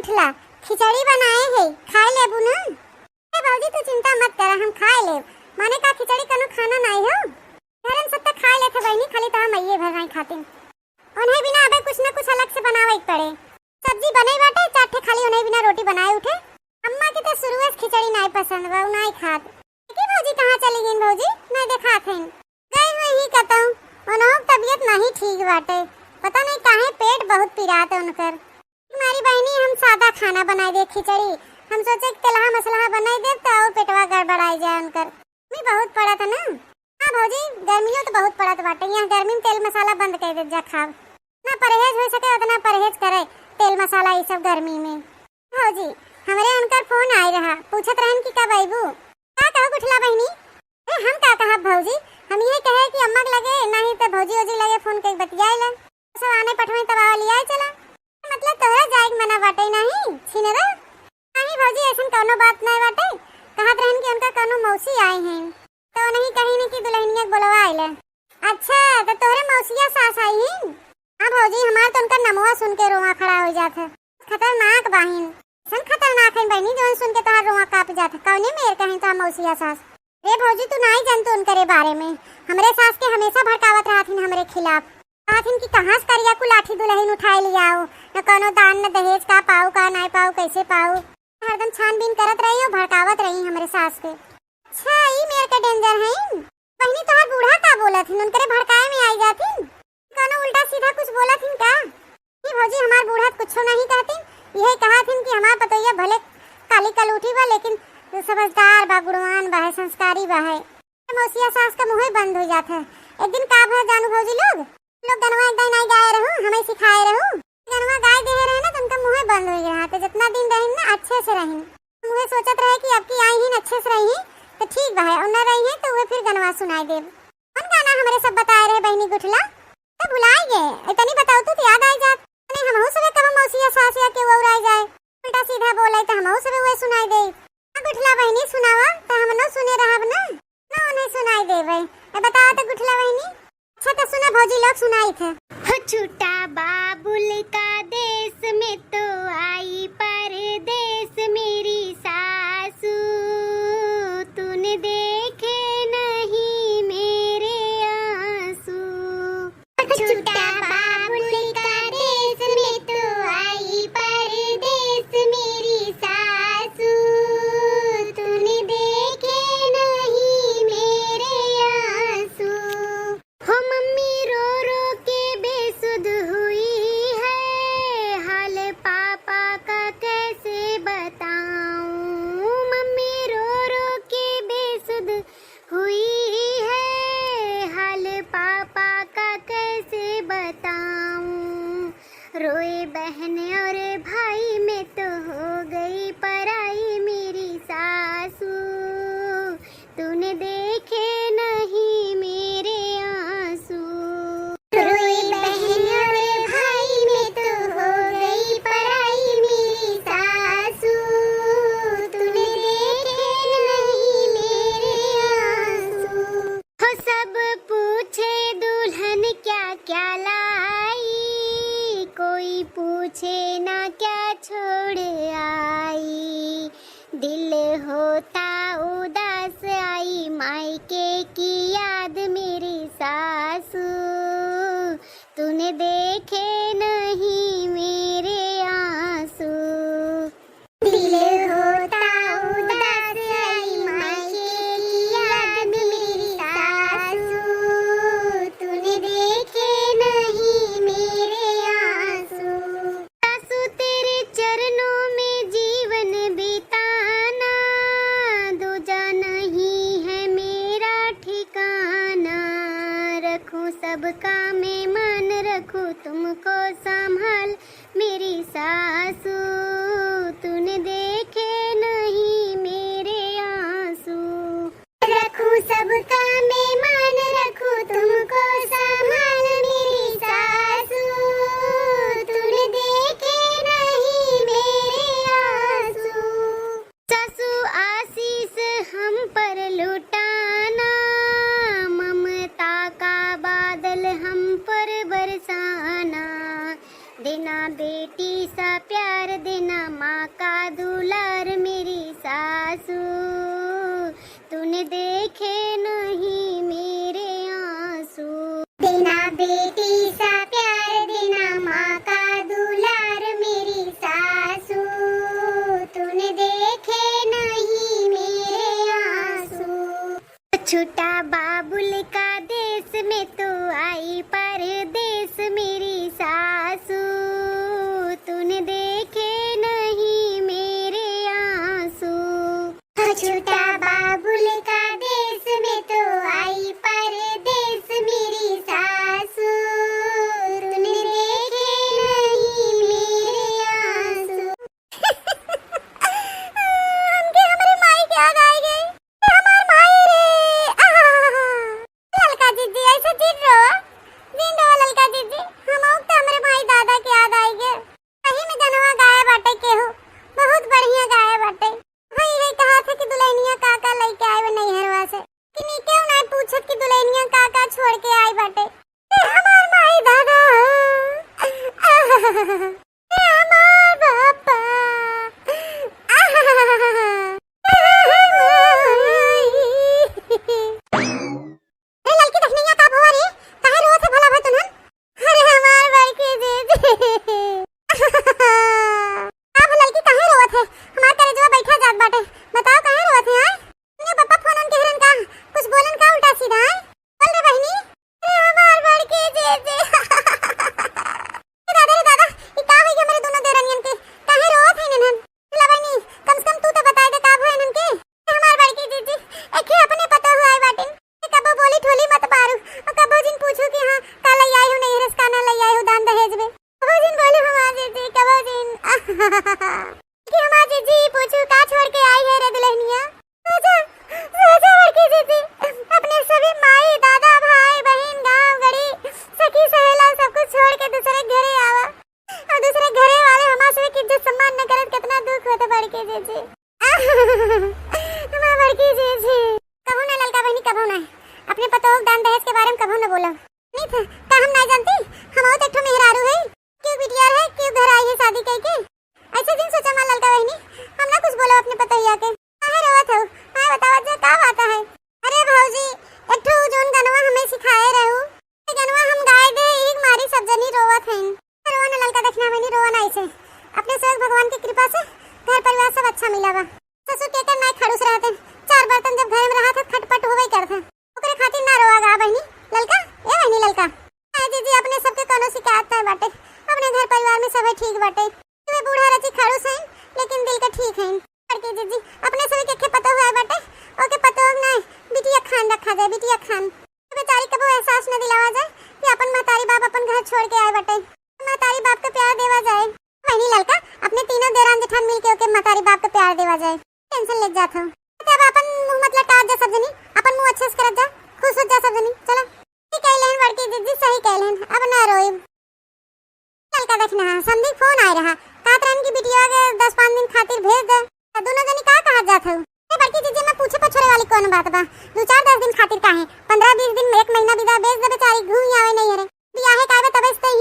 गुठला खिचड़ी बनाए है, खाए लेबू ना? ए भौजी तू चिंता मत कर, हम खाए लेब। माने का खिचड़ी कनो खाना नहीं हो, घरन सब तक खाए लेथे बहनी, खाली तो हम आइए भर नहीं खाते। उन्हें बिना अबे कुछ ना कुछ अलग से बनावे पड़े। सब्जी बने बाटे, चाटे खाली उन्हें बिना रोटी बनाए उठे। अम्मा के तो शुरू से खिचड़ी नहीं पसंद बा, नहीं खात। की भौजी कहां चली गईन भौजी? नहीं देखा थेन। गई हुई ही कहता हूं, उनों तबीयत नहीं ठीक बाटे, पता नहीं काहे पेट बहुत पिरात है उनकर। हमारी बहनी हम सादा खाना बनाए दे खिचड़ी, हम सोचे तेलहा मसला बनाए दे तो और पेटवा गड़बड़ाई जाए उनकर। मैं बहुत पड़ा था ना। हां भौजी गर्मियों तो बहुत पड़त बाटे, यहां गर्मी में तेल मसाला बंद कर दे जा खाव। ना परहेज हो सके उतना परहेज करे, तेल मसाला ये सब गर्मी में। भौजी हमरे उनकर फोन आई रहा, पूछत रहन कि कब आइबू। का कहो गुठला बहनी? ए हम का कहा भौजी, हम ये कहे कि अम्मा के लगे नहीं तो भौजी ओजी लगे फोन के बतियाइला, सब आने पठवे तब आवली आई चला। मतलब तोरा जाएग मना बाटे नहीं छिनेरा? नहीं भौजी ऐसन कोनो बात नहीं बाटे, कहत रहन कि उनका कोनो मौसी आए हैं तो नहीं कहीं नहीं कि दुल्हनिया के बुलवा आइले। अच्छा तो तोरे मौसिया सास आई हैं? हां भौजी हमार तो उनका नमवा सुन के रोआ खड़ा हो जात है। खतरनाक बाहिन, सन खतरनाक है बहनी, जो सुन के तोहार रोआ कांप जात है। कौने मेर कहीं तो मौसिया सास? रे भौजी तू नहीं जानत उनके बारे में, हमरे सास के हमेशा भड़कावत रहथिन हमरे खिलाफ। कहथिन कि कहां से करिया को लाठी दुल्हन उठाए लिया आओ, न कोनो दान न दहेज का पाऊ का नहीं पाऊ कैसे पाऊ, हरदम छानबीन करत रही और भड़कावत रही हमरे सास के। अच्छा ई मेर का डेंजर है बहनी, तोहार बूढ़ा का बोलथिन उनकरे भड़काए में आई जाथिन, कोनो उल्टा सीधा कुछ बोलथिन का? ई भौजी हमार बूढ़ा कुछो नहीं कहथिन, यही कहथिन कि हमार पतोइया भले काली कलूठी बा लेकिन समझदार बा, गुणवान बा, संस्कारी बा है। मौसिया सास का मुंह बंद हो जाता है। एक दिन का भर जानू भौजी लोग गनवा एक दिन नहीं गाए रहूं, हमें सिखाए रहूं, गनवा गाय दे रहे ना तो उनका मुंह बंद हो गया। तो जितना दिन रहिन ना अच्छे से रहिन, मुझे सोचत रहे कि अब की आई ही अच्छे से रही तो ठीक बा है, और न रही है तो वे फिर गनवा सुनाई दे। कौन गाना हमरे सब बताए रहे बहनी गुठला? तो भुलाई गए, इतनी बताओ तो याद आई जात। नहीं हमहू सबे कब मौसिया सास या के और आई जाए, उल्टा सीधा बोले तो हमहू सबे वे सुनाई दे। गुठला बहनी सुनावा तो हम न सुने रहब ना, न उन्हें सुनाई देवे। बताओ तो गुठला बहनी। अच्छा तो सुना भौजी लोग सुनाई थे। हो छूटा बाबुल का देश में तो आई परदेश मेरी सासू, तूने देखे नहीं मेरे आंसू। छूटा बाबुल का देश में तो आई परदेश मेरी सासू, तूने देखे नहीं मेरे आंसू। हो मम्मी रो रो के बेसुध हुई है, हाल पापा का कैसे बताऊं। मम्मी रो रो के बेसुध हुई है, हाल पापा का कैसे बताऊं। रोए बहन और भाई में तो हो गई पराई मेरी सासू, तूने देखे नहीं मेरे आंसू। रोए बहन और भाई में तो हो गई पराई मेरी सासू, तूने देखे नहीं मेरे आंसू। हो सब पूछे दुल्हन क्या क्या लाई, कोई पूछे ना क्या छोड़ आई। दिल होता उदास आई मायके की याद मेरी सासू, तूने देखे नहीं मेरे आंसू। दिल होता उदास आई मायके की याद मेरी सासू, तूने देखे नहीं मेरे आंसू। सासू तेरे चरणों में जीवन बिताना, दूजा नहीं है मेरा ठिकाना। रखूं सबका मैं मान रखूं तुमको संभाल मेरी सासू, तूने देखे नहीं मेरे आंसू। रखूं सबका मैं मान रखूं तुमको संभाल मेरी सासू, तूने देखे नहीं मेरे आंसू। सासू आशीष हम पर लुटाना, ममता का बादल हम पर बरसाना। देना बेटी सा प्यार देना माँ का दुलार मेरी सासू, तूने देखे नहीं मेरे आंसू। देना बेटी सा प्यार देना माँ का दुलार मेरी सासू, तूने देखे नहीं मेरे आंसू। छोटा बाबुल का देश में तो आई परदेश मेरी सासू, तूने देखे नहीं मेरे आंसू। छोटा बाबुल का देश में तो आई परदेश मेरी सासू, तूने देखे नहीं मेरे आंसू। हमके हमारे माई के याद आई गई। हमार माई रे ललका जीजी ऐसे जिन रो ललका जीजी। हम औत हमरे माई दादा के याद आई गए। कहीं में जनवा गाय बाटे केहू बहुत बढ़िया गाय बाटे। भाई रे कहा था कि दुल्हनिया काका लेके आए वे नहीं हरवा से कि नी क्यों नहीं पूछत कि दुल्हनिया काका छोड़ के आई बाटे। हमार माई दादा हमार बापा लड़की देखने का भवा रे काहे रोत है भला भाई तुनन। अरे हमार बड़की जीजी आप लड़की काहे रोत है। हमार तेरे जो बैठा जात बाटे बताओ काहे रोत है। हां तूने पापा फोन ऑन केहरन का कुछ बोलन का उल्टा सीधा है। बोल रे बहनी अरे हमार बड़की जीजी दादा रे दादा ई का होई हमरे दोनों देरनियन के काहे रोत है ननन। ला बहनी कम से कम तू तो बता दे का भय नन के। हमार बड़की जीजी एके अपने पता हुआ है बाटे कबो बोली ठोली मत मारू और कबो जिन पूछू कि हां का लई आई हो नहीं रस का ना लई आई हो दान दहेज में कबो जिन बोले हमार जीजी कबो जिन कि हमार जीजी पूछू का छोड़ के आई है रे दुल्हनिया। सोचा बड़की जीजी अपने सभी माई दादा भाई बहन गांव गड़ी सखी सहेला सब कुछ छोड़ के दूसरे घरे आवा और दूसरे घरे वाले हमार से इज्जत सम्मान न करत कितना दुख होता बड़की जीजी। हमार बड़की जीजी कबो ना ललका बहनी कबो ना अपने पतों दान दहेज के बारे में कबो न बोला नहीं था का हम नहीं जानती। हम और एकठो मेहरारू है क्यों बिटिया है क्यों घर आई है शादी कह के ऐसे दिन सोचा मां ललका बहनी हम ना कुछ बोलो अपने पतोहिया के काहे रोवत हो। हां बतावा जो का बात है। अरे भौजी एकठो जोन गनवा हमें सिखाए रहू ए गनवा हम गाय दे एक मारी सब जनी रोवत हैं। रोवा न ललका देखना बहनी रोवा ना ऐसे अपने स्वर्ग भगवान की कृपा से घर परिवार सब अच्छा मिला बा। ससुर के कर नहीं खड़ूस रहते चार बर्तन जब घर में रहा था खटपट होवे करता ओकरे खातिर ना रोवागा बहनी ललका ए बहनी ललका। हां जीजी अपने सबके कोनो शिकायत नहीं बाटे अपने घर परिवार में सब ठीक बाटे। तुम्हें बूढ़ा रची खड़ूस है लेकिन दिल का ठीक है। लड़की जीजी अपने सभी के पता हुआ है बाटे ओके पता हो नहीं बिटिया खान रखा जाए बिटिया खान तो बेचारी कबो एहसास न दिलावा जाए कि अपन महतारी बाप अपन घर छोड़ के आए बाटे महतारी बाप का प्यार देवा जाए। बहनी ललका अपने तीनों देरान जेठान मिल के ओके महतारी बाप का प्यार देवा जाए टेंशन ले जात हो अब अपन मुंह मत लटा जा सब जनी अपन मुंह अच्छे से कर जा खुश हो जा सब जनी। चलो ठीक है लेन बड़की जीजी सही कहलन अब ना रोई। ललका देखना संदीप फोन आ रहा कातरन की बिटिया के 10-5 दिन खातिर भेज दे दोनों जनी का कहा जात हो। ए बड़की जीजी मैं पूछे पछोरे वाली कौन बात बा 2-4-10 दिन खातिर काहे 15-20 दिन 1 महीना बिदा भेज दे बेचारी घूम आवे नहीं रे बियाहे कावे तबे से